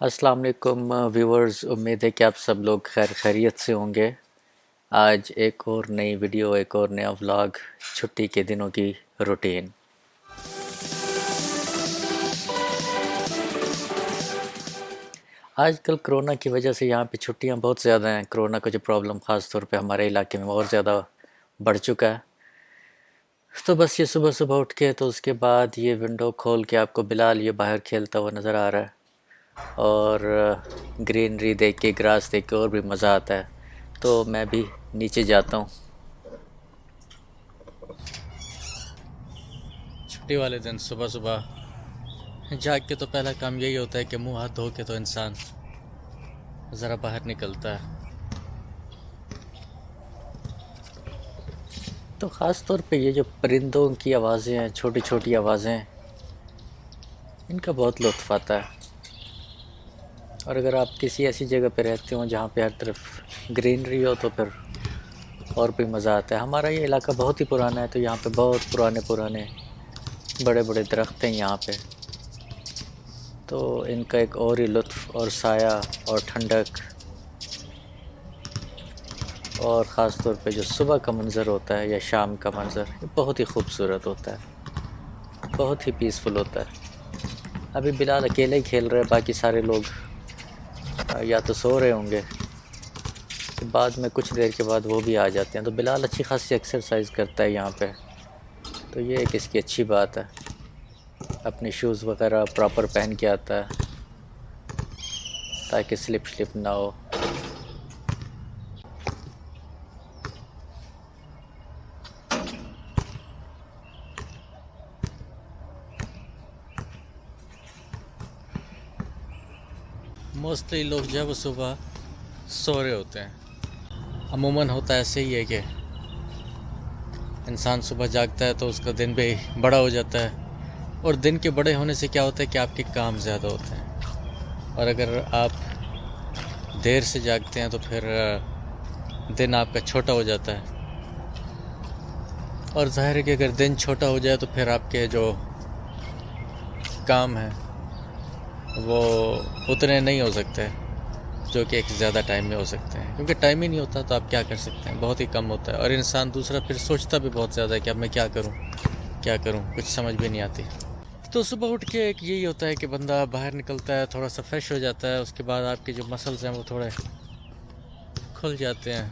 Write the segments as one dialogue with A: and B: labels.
A: अस्सलाम वालेकुम व्यूअर्स। उम्मीद है कि आप सब लोग खैरियत से होंगे। आज एक और नई वीडियो, एक और नया व्लॉग, छुट्टी के दिनों की रूटीन। आजकल कोरोना की वजह से यहाँ पे छुट्टियाँ बहुत ज़्यादा हैं। कोरोना का जो प्रॉब्लम ख़ास तौर पे हमारे इलाके में और ज़्यादा बढ़ चुका है। तो बस ये सुबह सुबह उठ के तो उसके बाद ये विंडो खोल के आपको बिलाल ये बाहर खेलता हुआ नज़र आ रहा है और ग्रीनरी देख के, ग्रास देख के और भी मज़ा आता है। तो मैं भी नीचे जाता हूँ। छुट्टी वाले दिन सुबह सुबह जाग के तो पहला काम यही होता है कि मुंह हाथ धो के तो इंसान ज़रा बाहर निकलता है। तो ख़ास तौर पे ये जो परिंदों की आवाज़ें हैं, छोटी छोटी आवाज़ें, इनका बहुत लुत्फ़ आता है। और अगर आप किसी ऐसी जगह पे रहते हो जहाँ पे हर तरफ ग्रीनरी हो तो फिर और भी मज़ा आता है। हमारा ये इलाका बहुत ही पुराना है, तो यहाँ पे बहुत पुराने पुराने बड़े बड़े दरख्त हैं यहाँ पे, तो इनका एक और ही लुत्फ़ और साया और ठंडक, और ख़ास तौर पे जो सुबह का मंज़र होता है या शाम का मंज़र, ये बहुत ही खूबसूरत होता है, बहुत ही पीसफुल होता है। अभी बिलाल अकेले ही खेल रहे हैं, बाकी सारे लोग या तो सो रहे होंगे, तो बाद में कुछ देर के बाद वो भी आ जाते हैं। तो बिलाल अच्छी खासी एक्सरसाइज करता है यहाँ पे, तो ये एक इसकी अच्छी बात है। अपने शूज़ वगैरह प्रॉपर पहन के आता है ताकि स्लिप ना हो। मोस्टली लोग जब सुबह सो रहे होते हैं, अमूमन होता ऐसे ही है कि इंसान सुबह जागता है तो उसका दिन भी बड़ा हो जाता है, और दिन के बड़े होने से क्या होता है कि आपके काम ज़्यादा होते हैं। और अगर आप देर से जागते हैं तो फिर दिन आपका छोटा हो जाता है, और ज़ाहिर है कि अगर दिन छोटा हो जाए तो फिर आपके जो काम हैं वो उतने नहीं हो सकते जो कि एक ज़्यादा टाइम में हो सकते हैं, क्योंकि टाइम ही नहीं होता तो आप क्या कर सकते हैं, बहुत ही कम होता है। और इंसान दूसरा फिर सोचता भी बहुत ज़्यादा है कि अब मैं क्या करूं, कुछ समझ भी नहीं आती। तो सुबह उठ के एक यही होता है कि बंदा बाहर निकलता है, थोड़ा सा फ्रेश हो जाता है, उसके बाद आपके जो मसल्स हैं वो थोड़े खुल जाते हैं।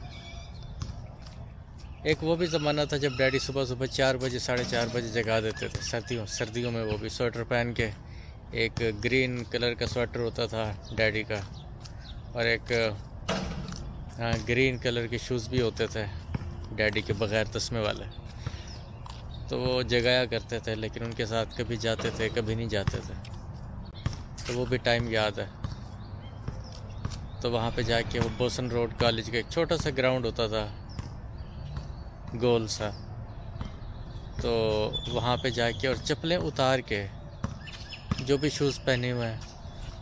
A: एक वो भी ज़माना था जब डैडी सुबह सुबह 4 बजे 4:30 बजे जगा देते थे, सर्दियों में, वो भी स्वेटर पहन के। एक ग्रीन कलर का स्वेटर होता था डैडी का, और एक ग्रीन कलर के शूज़ भी होते थे डैडी के, बग़ैर तस्मे वाले। तो वो जगाया करते थे, लेकिन उनके साथ कभी जाते थे कभी नहीं जाते थे, तो वो भी टाइम याद है। तो वहाँ पे जाके वो बोसन रोड कॉलेज का एक छोटा सा ग्राउंड होता था, गोल सा, तो वहाँ पे जाके और चप्पलें उतार के, जो भी शूज़ पहने हुए हैं,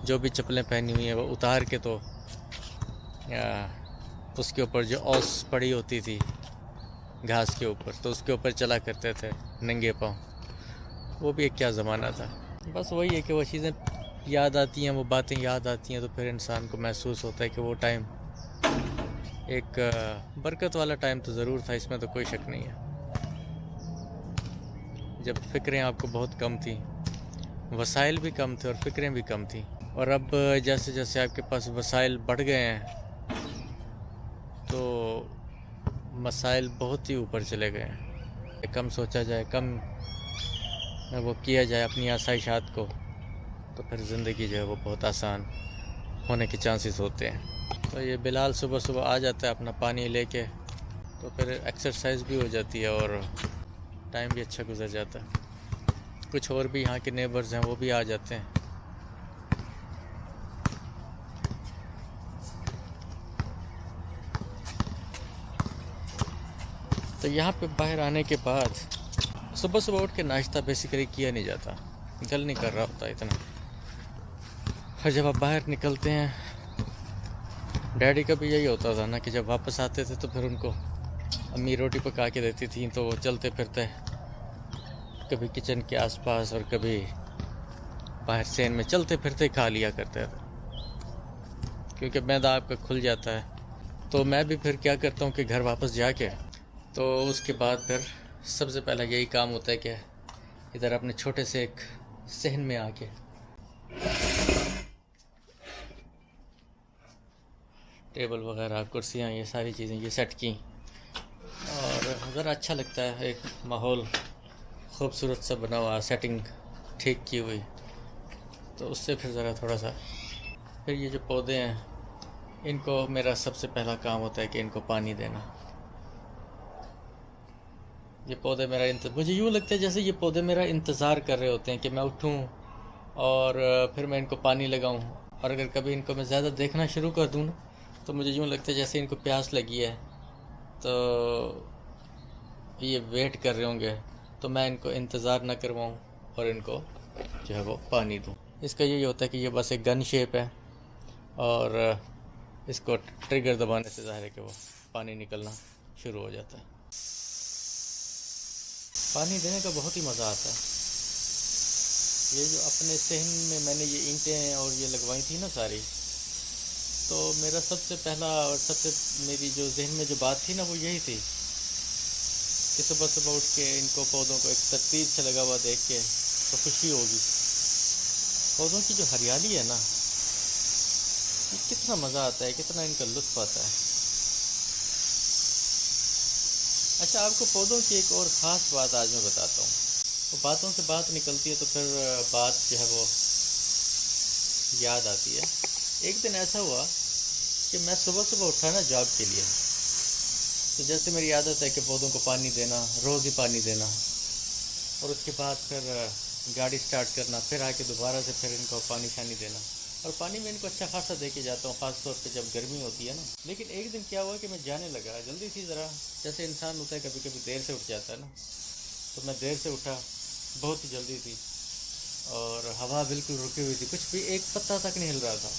A: जो भी चप्पलें पहनी हुई हैं वो उतार के, तो उसके ऊपर जो ओस पड़ी होती थी घास के ऊपर, तो उसके ऊपर चला करते थे नंगे पाँव। वो भी एक क्या ज़माना था। बस वही है कि वो चीज़ें याद आती हैं, वो बातें याद आती हैं, तो फिर इंसान को महसूस होता है कि वो टाइम एक बरकत वाला टाइम तो ज़रूर था, इसमें तो कोई शक नहीं है। जब फ़िक्रें आपको बहुत कम थी, वसाइल भी कम थे और फ़िक्रें भी कम थी। और अब जैसे जैसे आपके पास वसाइल बढ़ गए हैं तो मसाइल बहुत ही ऊपर चले गए हैं। कम सोचा जाए, कम वो किया जाए अपनी आसाइशात को, तो फिर ज़िंदगी जो है वो बहुत आसान होने के चांसेस होते हैं। तो ये बिलाल सुबह सुबह आ जाता है अपना पानी लेके, तो फिर एक्सरसाइज भी हो जाती है और टाइम भी अच्छा गुजर जाता है। कुछ और भी यहाँ के नेबर्स हैं, वो भी आ जाते हैं। तो यहाँ पे बाहर आने के बाद सुबह सुबह उठ के नाश्ता बेसिकली किया नहीं जाता, दिल नहीं कर रहा होता इतना। और जब आप बाहर निकलते हैं, डैडी का भी यही होता था ना कि जब वापस आते थे तो फिर उनको अम्मी रोटी पका के देती थी, तो वो चलते फिरते कभी किचन के आसपास और कभी बाहर सेन में चलते फिरते खा लिया करते थे। क्योंकि मैदा आपका खुल जाता है। तो मैं भी फिर क्या करता हूँ कि घर वापस जाके तो उसके बाद फिर सबसे पहला यही काम होता है कि इधर अपने छोटे से एक सहन में आके टेबल वगैरह कुर्सियाँ ये सारी चीज़ें ये सेट की और ज़रा अच्छा लगता है, एक माहौल खूबसूरत सा बना हुआ, सेटिंग ठीक की हुई। तो उससे फिर ज़रा थोड़ा सा फिर ये जो पौधे हैं इनको मेरा सबसे पहला काम होता है कि इनको पानी देना। ये पौधे मेरा मुझे यूँ लगता है जैसे ये पौधे मेरा इंतज़ार कर रहे होते हैं कि मैं उठूँ और फिर मैं इनको पानी लगाऊँ। और अगर कभी इनको मैं ज़्यादा देखना शुरू कर दूँ तो मुझे यूँ लगता है जैसे इनको प्यास लगी है, तो ये वेट कर रहे होंगे, तो मैं इनको इंतज़ार ना करवाऊँ और इनको जो है वो पानी दूँ। इसका यही होता है कि ये बस एक गन शेप है और इसको ट्रिगर दबाने से ज़ाहिर है कि वो पानी निकलना शुरू हो जाता है। पानी देने का बहुत ही मज़ा आता है। ये जो अपने सहन में मैंने ये ईंटें और ये लगवाई थी ना सारी, तो मेरा सबसे पहला और सबसे मेरी जो जहन में जो बात थी ना वो यही थी कि सुबह सुबह उठ के इनको पौधों को एक तरतीब से लगा हुआ देख के तो खुशी होगी। पौधों की जो हरियाली है ना, ये कितना मज़ा आता है, कितना इनका लुत्फ़ आता है। अच्छा, आपको पौधों की एक और ख़ास बात आज मैं बताता हूँ। तो बातों से बात निकलती है तो फिर बात जो है वो याद आती है। एक दिन ऐसा हुआ कि मैं सुबह सुबह उठा ना जॉब के लिए, तो जैसे मेरी आदत है कि पौधों को पानी देना, रोज़ ही पानी देना, और उसके बाद फिर गाड़ी स्टार्ट करना, फिर आके दोबारा से फिर इनको पानी शानी देना। और पानी में इनको अच्छा खासा दे के जाता हूँ, ख़ास तौर पे जब गर्मी होती है ना। लेकिन एक दिन क्या हुआ कि मैं जाने लगा जल्दी सी, ज़रा जैसे इंसान होता है कभी कभी देर से उठ जाता है ना, तो मैं देर से उठा, बहुत ही जल्दी थी और हवा बिल्कुल रुकी हुई थी, कुछ भी एक पत्ता तक नहीं हिल रहा था।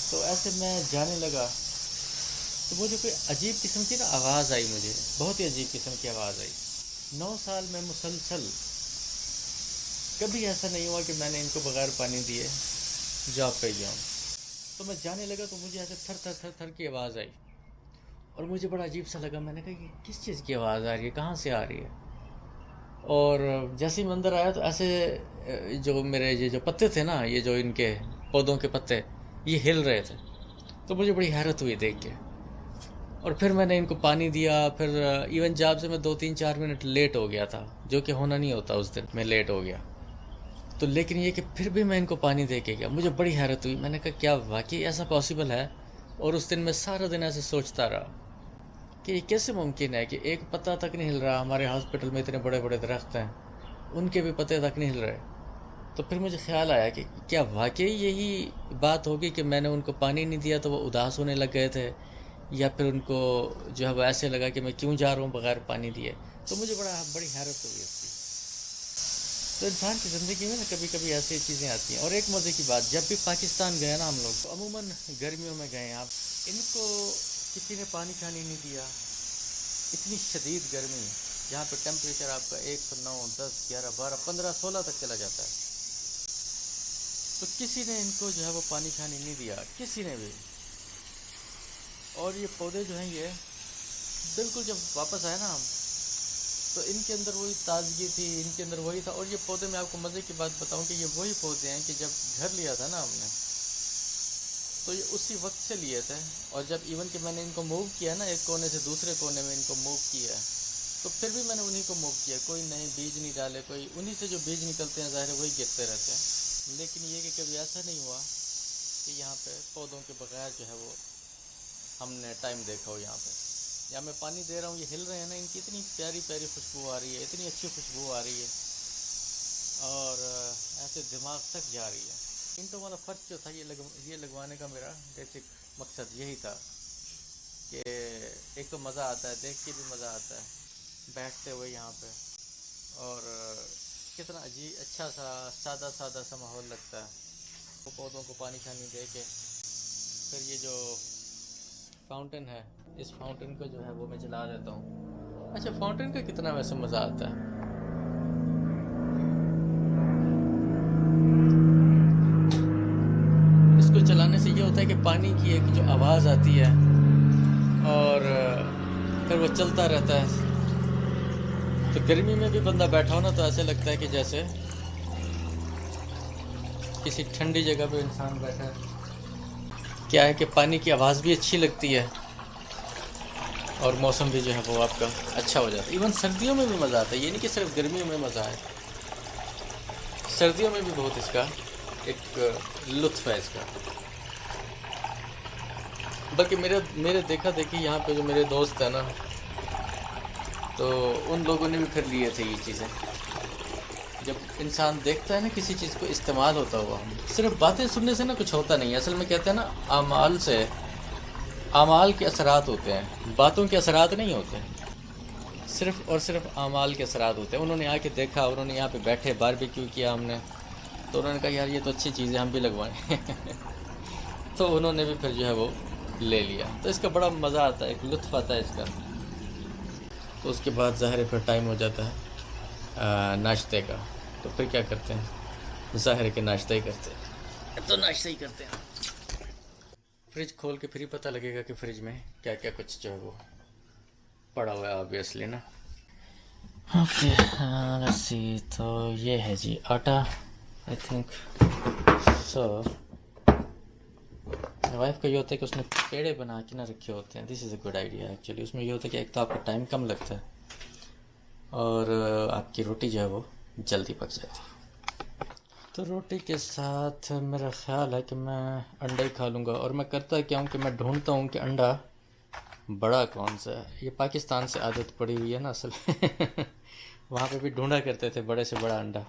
A: तो ऐसे मैं जाने लगा तो मुझे कोई अजीब किस्म की ना आवाज़ आई, मुझे बहुत ही अजीब किस्म की आवाज़ आई। 9 साल में मुसलसल कभी ऐसा नहीं हुआ कि मैंने इनको बगैर पानी दिए जॉब पे गया हूँ। तो मैं जाने लगा तो मुझे ऐसे थर थर थर थर की आवाज़ आई और मुझे बड़ा अजीब सा लगा। मैंने कहा कि किस चीज़ की आवाज़ आ रही है, कहाँ से आ रही है। और जैसे ही मंदिर आया तो ऐसे जो मेरे ये जो पत्ते थे ना, ये जो इनके पौधों के पत्ते, ये हिल रहे थे। तो मुझे बड़ी हैरत हुई देख के, और फिर मैंने इनको पानी दिया। फिर इवन जॉब से मैं 2-3-4 मिनट लेट हो गया था, जो कि होना नहीं होता, उस दिन मैं लेट हो गया। तो लेकिन ये कि फिर भी मैं इनको पानी दे के गया। मुझे बड़ी हैरत हुई, मैंने कहा क्या वाकई ऐसा पॉसिबल है। और उस दिन मैं सारा दिन ऐसे सोचता रहा कि ये कैसे मुमकिन है कि एक पत्ता तक नहीं हिल रहा। हमारे हॉस्पिटल में इतने बड़े बड़े दरख्त हैं, उनके भी पत्ते तक नहीं हिल रहे। तो फिर मुझे ख्याल आया कि क्या वाकई यही बात होगी कि मैंने उनको पानी नहीं दिया तो वो उदास होने लग गए थे, या फिर उनको जो है वो ऐसे लगा कि मैं क्यों जा रहा हूँ बगैर पानी दिए। तो मुझे बड़ी हैरत हुई इसकी। तो इंसान की ज़िंदगी में ना कभी कभी ऐसी चीज़ें आती हैं। और एक मज़े की बात, जब भी पाकिस्तान गए ना हम लोग, तो अमूमन गर्मियों में गए, आप इनको किसी ने पानी शानी नहीं दिया। इतनी शदीद गर्मी जहाँ पे टेम्परेचर आपका 109, 10, 11, 12, 15, 16 तक चला जाता है, तो किसी ने इनको जो है वो पानी शानी नहीं दिया, किसी ने भी। और ये पौधे जो हैं ये बिल्कुल जब वापस आए ना हम, तो इनके अंदर वही ताजगी थी, इनके अंदर वही था। और ये पौधे, मैं आपको मज़े की बात बताऊं कि ये वही पौधे हैं कि जब घर लिया था ना हमने, तो ये उसी वक्त से लिए थे। और जब इवन कि मैंने इनको मूव किया ना, एक कोने से दूसरे कोने में इनको मूव किया, तो फिर भी मैंने उन्हीं को मूव किया। कोई नए बीज नहीं डाले, कोई उन्हीं से जो बीज निकलते हैं ज़ाहिर है वही गिरते रहते हैं। लेकिन ये कि कभी ऐसा नहीं हुआ कि यहाँ पे पौधों के बगैर जो है वो हमने टाइम देखा हो। यहाँ पे या मैं पानी दे रहा हूँ, ये हिल रहे हैं ना, इनकी इतनी प्यारी प्यारी खुशबू आ रही है, इतनी अच्छी खुशबू आ रही है, और ऐसे दिमाग तक जा रही है। ईंटों वाला फर्श जो था ये लगवाने का मेरा बेसिक मकसद यही था कि एक तो मज़ा आता है, देख के भी मज़ा आता है बैठते हुए यहाँ पे, और कितना अजीब अच्छा सा सादा सादा सा माहौल लगता है। तो पौधों को पानी शानी दे के फिर ये जो फाउंटेन है, इस फाउंटेन को जो है वो मैं चला देता हूँ। अच्छा, फाउंटेन का कितना वैसे मज़ा आता है। इसको चलाने से ये होता है कि पानी की एक जो आवाज़ आती है और फिर वो चलता रहता है। तो गर्मी में भी बंदा बैठा हो ना तो ऐसे लगता है कि जैसे किसी ठंडी जगह पे इंसान बैठा है। क्या है कि पानी की आवाज़ भी अच्छी लगती है और मौसम भी जो है वो आपका अच्छा हो जाता है। इवन सर्दियों में भी मज़ा आता है, ये नहीं कि सिर्फ गर्मियों में मज़ा है, सर्दियों में भी बहुत इसका एक लुत्फ़ है इसका। बल्कि मेरे मेरे देखा देखी यहाँ पे जो मेरे दोस्त हैं ना, तो उन लोगों ने भी फिर लिए थे ये चीज़ें। जब इंसान देखता है ना किसी चीज़ को इस्तेमाल होता हुआ, सिर्फ बातें सुनने से ना कुछ होता नहीं है। असल में कहते हैं ना, आमाल से, आमाल के असरात होते हैं, बातों के असरात नहीं होते, सिर्फ और सिर्फ आमाल के असरात होते हैं। उन्होंने आके देखा, उन्होंने यहाँ पे बैठे बारबेक्यू किया हमने, तो उन्होंने कहा यार ये तो अच्छी चीज़ है, हम भी लगवाएं तो उन्होंने भी फिर जो है वो ले लिया। तो इसका बड़ा मज़ा आता है, एक लुत्फ़ आता है इसका। तो उसके बाद ज़ाहिर है फिर टाइम हो जाता है नाश्ते का। तो फिर क्या करते हैं, ज़ाहिर है कि नाश्ता ही करते हैं। तो नाश्ता ही करते हैं। फ्रिज खोल के फिर ही पता लगेगा कि फ्रिज में क्या क्या कुछ जो है वो पड़ा हुआ है, ऑब्वियसली ना। Okay, let's see. तो ये है जी आटा, आई थिंक सो। वाइफ का ये होता है कि उसने पेड़े बना के ना रखे होते हैं। This is a good idea actually. उसमें ये होता है कि एक तो आपका टाइम कम लगता है और आपकी रोटी जो है वो जल्दी पक जाती है। तो रोटी के साथ मेरा ख़्याल है कि मैं अंडा ही खा लूँगा। और मैं करता क्या हूँ कि मैं ढूंढता हूँ कि अंडा बड़ा कौन सा है। ये पाकिस्तान से आदत पड़ी हुई है ना असल वहाँ पे भी ढूंढा करते थे बड़े से बड़ा अंडा।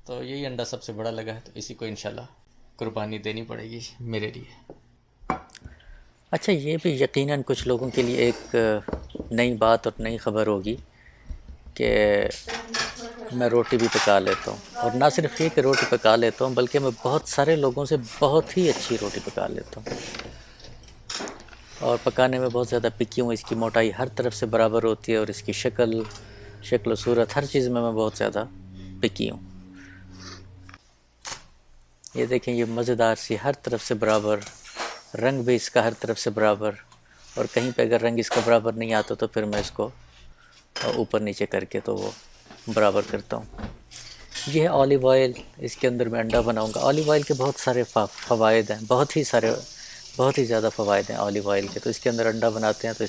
A: तो यही अंडा सबसे बड़ा लगा है, तो इसी को इंशाल्लाह कुर्बानी देनी पड़ेगी मेरे लिए।
B: अच्छा, ये भी यकीनन कुछ लोगों के लिए एक नई बात और नई ख़बर होगी कि मैं रोटी भी पका लेता हूँ। और ना सिर्फ ये कि रोटी पका लेता हूँ, बल्कि मैं बहुत सारे लोगों से बहुत ही अच्छी रोटी पका लेता हूँ। और पकाने में बहुत ज़्यादा पिकी हूँ। इसकी मोटाई हर तरफ से बराबर होती है और इसकी शक्ल व सूरत हर चीज़ में मैं बहुत ज़्यादा पिकी हूँ। ये देखें, ये मज़ेदार सी हर तरफ से बराबर, रंग भी इसका हर तरफ से बराबर। और कहीं पे अगर रंग इसका बराबर नहीं आता तो फिर मैं इसको ऊपर नीचे करके तो वो बराबर करता हूँ। ये है ऑलिव ऑयल, इसके अंदर मैं अंडा बनाऊँगा। ऑलिव ऑयल के बहुत सारे फ़वाइद हैं, बहुत ही ज़्यादा फ़वाइद हैं ऑलिव ऑयल के। तो इसके अंदर अंडा बनाते हैं तो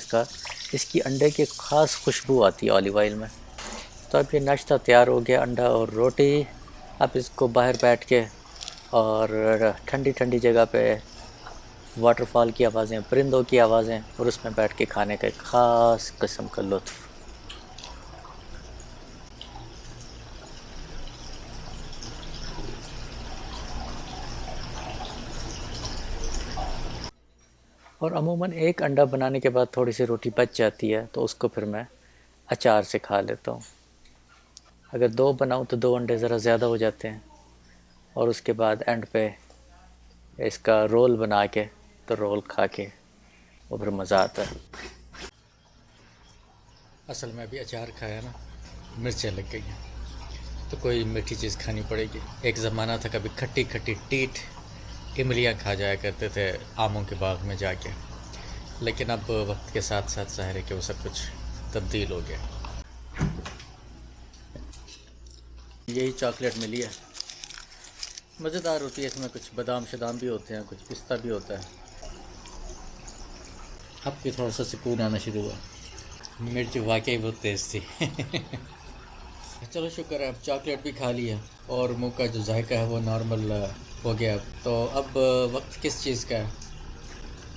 B: इसकी अंडे की ख़ास खुशबू आती है ऑलिव ऑयल में। तो अब ये नाश्ता तैयार हो गया, अंडा और रोटी। आप इसको बाहर बैठ के और ठंडी ठंडी जगह पे वाटरफॉल की आवाज़ें, परिंदों की आवाज़ें, और उसमें बैठ के खाने का एक ख़ास किस्म का लुत्फ़। और अमूमन एक अंडा बनाने के बाद थोड़ी सी रोटी बच जाती है तो उसको फिर मैं अचार से खा लेता हूँ। अगर 2 बनाऊँ तो 2 अंडे ज़रा ज़्यादा हो जाते हैं। और उसके बाद एंड पे इसका रोल बना के, तो रोल खा के वो फिर मज़ा आता है।
A: असल में अभी अचार खाया ना, मिर्चें लग गई हैं, तो कोई मीठी चीज़ खानी पड़ेगी। एक ज़माना था कभी खट्टी खट्टी टीट इमलियाँ खा जाया करते थे आमों के बाग में जाके, लेकिन अब वक्त के साथ साथ ज़ाहिर है कि वो सब कुछ तब्दील हो गया। यही चॉकलेट मिली है, मज़ेदार होती है। इसमें कुछ बादाम शदाम भी होते हैं, कुछ पिस्ता भी होता है। अब भी थोड़ा सा सुकून आना शुरू हुआ। मिर्च वाकई बहुत तेज़ थी चलो शुक्र है, अब चॉकलेट भी खा लिया और मुंह का जो जायका है वो नॉर्मल हो गया। तो अब वक्त किस चीज़ का है,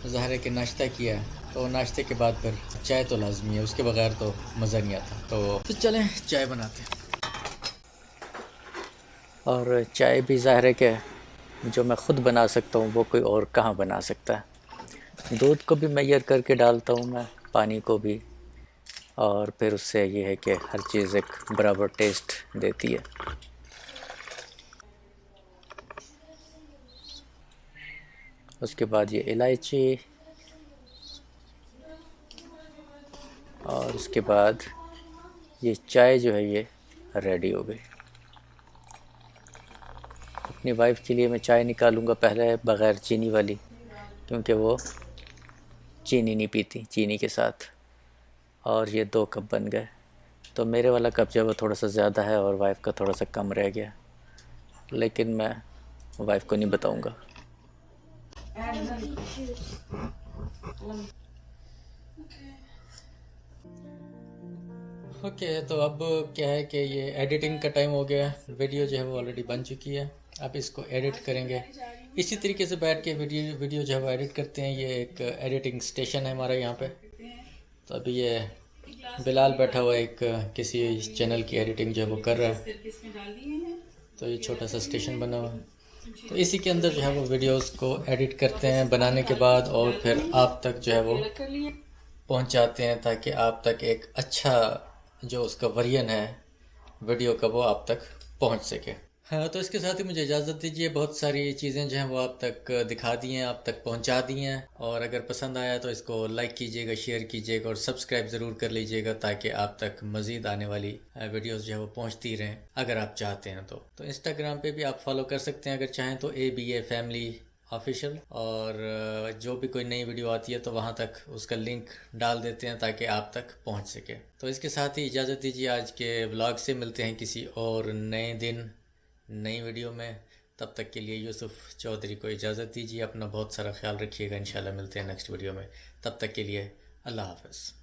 A: ज़ाहिर है कि नाश्ता किया है, तो नाश्ते के बाद फिर चाय तो लाजमी है, उसके बगैर तो मज़ा नहीं आता। तो चलें चाय बनाते हैं।
B: और चाय भी ज़ाहिर है कि जो मैं ख़ुद बना सकता हूँ वो कोई और कहाँ बना सकता है। दूध को भी मैयर करके डालता हूँ मैं, पानी को भी, और फिर उससे ये है कि हर चीज़ एक बराबर टेस्ट देती है। उसके बाद ये इलायची, और उसके बाद ये चाय जो है ये रेडी हो गई। अपनी वाइफ के लिए मैं चाय निकालूंगा पहले बग़ैर चीनी वाली, क्योंकि वो चीनी नहीं पीती चीनी के साथ। और ये 2 कप बन गए। तो मेरे वाला कप जो है वो थोड़ा सा ज़्यादा है और वाइफ़ का थोड़ा सा कम रह गया, लेकिन मैं वाइफ़ को नहीं बताऊंगा।
A: ओके तो अब क्या है कि ये एडिटिंग का टाइम हो गया है। वीडियो जो है वो ऑलरेडी बन चुकी है। अब इसको एडिट करेंगे। इसी तरीके से बैठ के वीडियो जो है वो एडिट करते हैं। ये एक एडिटिंग स्टेशन है हमारा यहाँ पे। तो अभी ये बिलाल बैठा हुआ एक किसी चैनल की एडिटिंग जो है वो कर रहा है। तो ये छोटा सा स्टेशन बना हुआ है। तो इसी के अंदर जो है वो वीडियोस को एडिट करते हैं बनाने के बाद, और फिर आप तक जो है वो पहुंचाते हैं, ताकि आप तक एक अच्छा जो उसका वर्जन है वीडियो का वो आप तक पहुंच सके। हाँ, तो इसके साथ ही मुझे इजाज़त दीजिए। बहुत सारी चीज़ें जो हैं वो आप तक दिखा दी हैं, आप तक पहुंचा दी हैं। और अगर पसंद आया तो इसको लाइक कीजिएगा, शेयर कीजिएगा और सब्सक्राइब ज़रूर कर लीजिएगा, ताकि आप तक मज़ीद आने वाली वीडियोस जो है वो पहुंचती रहें अगर आप चाहते हैं तो इंस्टाग्राम पे भी आप फॉलो कर सकते हैं अगर चाहें तो, ABA फैमिली ऑफिशियल। और जो भी कोई नई वीडियो आती है तो वहाँ तक उसका लिंक डाल देते हैं ताकि आप तक पहुँच सके। तो इसके साथ ही इजाज़त दीजिए। आज के व्लॉग से मिलते हैं किसी और नए दिन नई वीडियो में। तब तक के लिए यूसुफ चौधरी को इजाज़त दीजिए। अपना बहुत सारा ख्याल रखिएगा। इंशाल्लाह मिलते हैं नेक्स्ट वीडियो में। तब तक के लिए अल्लाह हाफ़िज़।